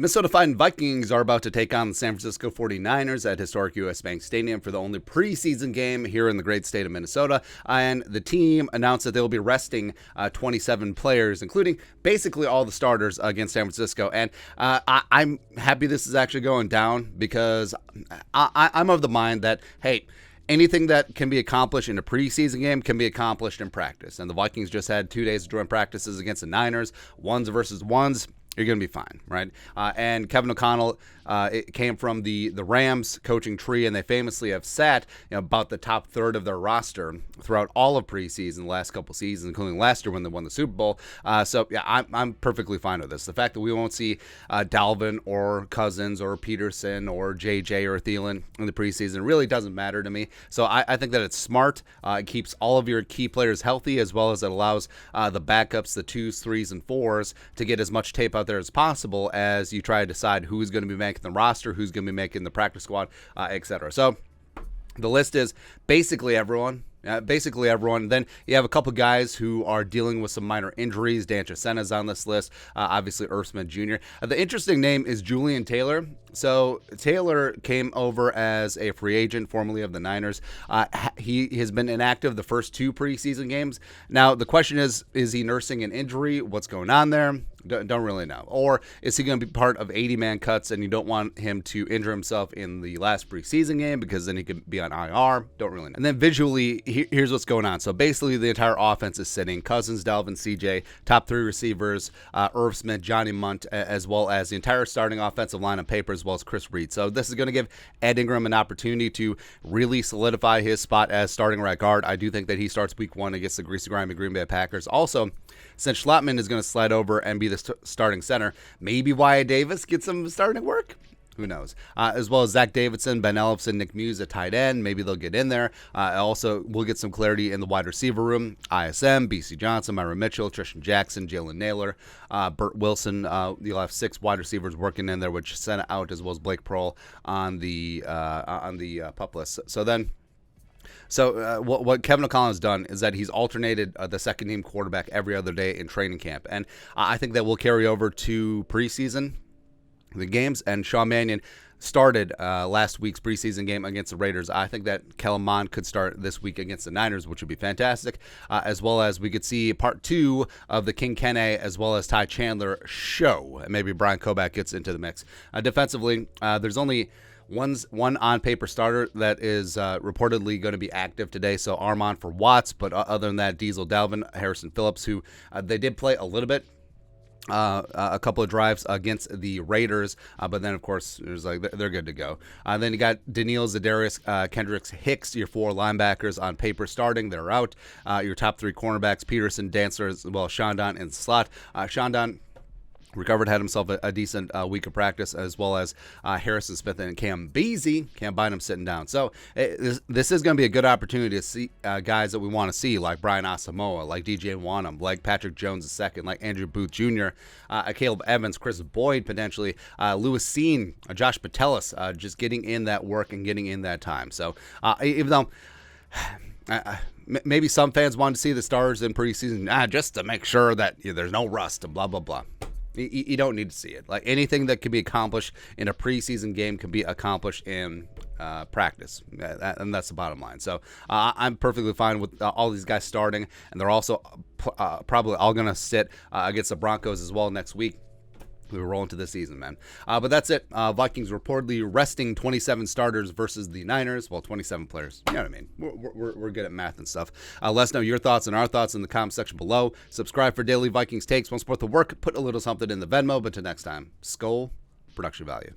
Minnesota Vikings are about to take on the San Francisco 49ers at historic U.S. Bank Stadium for the only preseason game here in the great state of Minnesota. And the team announced that they'll be resting 27 players, including basically all the starters against San Francisco. And I'm happy this is actually going down because I'm of the mind that, hey, anything that can be accomplished in a preseason game can be accomplished in practice. And the Vikings just had 2 days of joint practices against the Niners, ones versus ones. You're going to be fine, right? And Kevin O'Connell, it came from the Rams coaching tree, and they famously have sat about the top third of their roster throughout all of preseason the last couple seasons, including last year when they won the Super Bowl. So, yeah, I'm perfectly fine with this. The fact that we won't see Dalvin or Cousins or Peterson or JJ or Thielen in the preseason really doesn't matter to me. So I think that it's smart. It keeps all of your key players healthy, as well as it allows the backups, the 2s, 3s, and 4s, to get as much tape out there as possible as you try to decide who's going to be making the roster, who's going to be making the practice squad, etc. So the list is basically everyone. Then you have a couple guys who are dealing with some minor injuries. Dan Chisena's on this list. Obviously, Irv Smith Jr. The interesting name is Julian Taylor. So Taylor came over as a free agent, formerly of the Niners. He has been inactive the first 2 preseason games. Now, the question is he nursing an injury? What's going on there? Don't really know. Or is he going to be part of 80-man cuts and you don't want him to injure himself in the last preseason game because then he could be on IR? Don't really know. And then visually, here's what's going on. So basically the entire offense is sitting. Cousins, Dalvin, CJ, top 3 receivers, Irv Smith, Johnny Munt, as well as the entire starting offensive line on paper, as well as Chris Reed. So this is going to give Ed Ingram an opportunity to really solidify his spot as starting right guard. I do think that he starts week 1 against the greasy grimy Green Bay Packers. Also, since Schlattman is going to slide over and be the starting center, maybe Wyatt Davis gets some starting work. Who knows? As well as Zach Davidson, Ben Ellefson, Nick Muse at tight end. Maybe they'll get in there. Also, we'll get some clarity in the wide receiver room. ISM, BC Johnson, Myron Mitchell, Tristan Jackson, Jalen Naylor, Burt Wilson. You'll have 6 wide receivers working in there, which sent out, as well as Blake Prohl on the PUP list. So what Kevin O'Connell has done is that he's alternated the second-team quarterback every other day in training camp. And I think that will carry over to preseason, the games. And Sean Mannion started last week's preseason game against the Raiders. I think that Kellen Mond could start this week against the Niners, which would be fantastic, as well as we could see part 2 of the King Kene as well as Ty Chandler show. And maybe Brian Koback gets into the mix. Defensively, there's only one on-paper starter that is reportedly going to be active today, so Armon for Watts, but other than that, Diesel, Dalvin, Harrison Phillips, who they did play a little bit, a couple of drives against the Raiders, but then, of course, it was like they're good to go. Then you got Daniil Zadarius, Kendricks, Hicks, your 4 linebackers on paper starting. They're out. Your top 3 cornerbacks, Peterson, Dancer, as well as Shondon in the slot. Shondon recovered, had himself a decent week of practice, as well as Harrison Smith and Cam Beasley. Can't bind him sitting down. So this is going to be a good opportunity to see guys that we want to see, like Brian Asamoah, like DJ Wanham, like Patrick Jones II, like Andrew Booth Jr., Caleb Evans, Chris Boyd potentially, Lewis Seen, Josh Patelis, just getting in that work and getting in that time. So even though maybe some fans want to see the stars in preseason just to make sure that there's no rust and blah, blah, blah. You don't need to see it. Like anything that can be accomplished in a preseason game can be accomplished in practice, and that's the bottom line. So I'm perfectly fine with all these guys starting, and they're also probably all going to sit against the Broncos as well next week. We were rolling to the season, man. But that's it. Vikings reportedly resting 27 starters versus the Niners. Well, 27 players. You know what I mean? We're good at math and stuff. Let us know your thoughts and our thoughts in the comment section below. Subscribe for daily Vikings takes. Want to support the work? Put a little something in the Venmo. But until next time, Skull Production Value.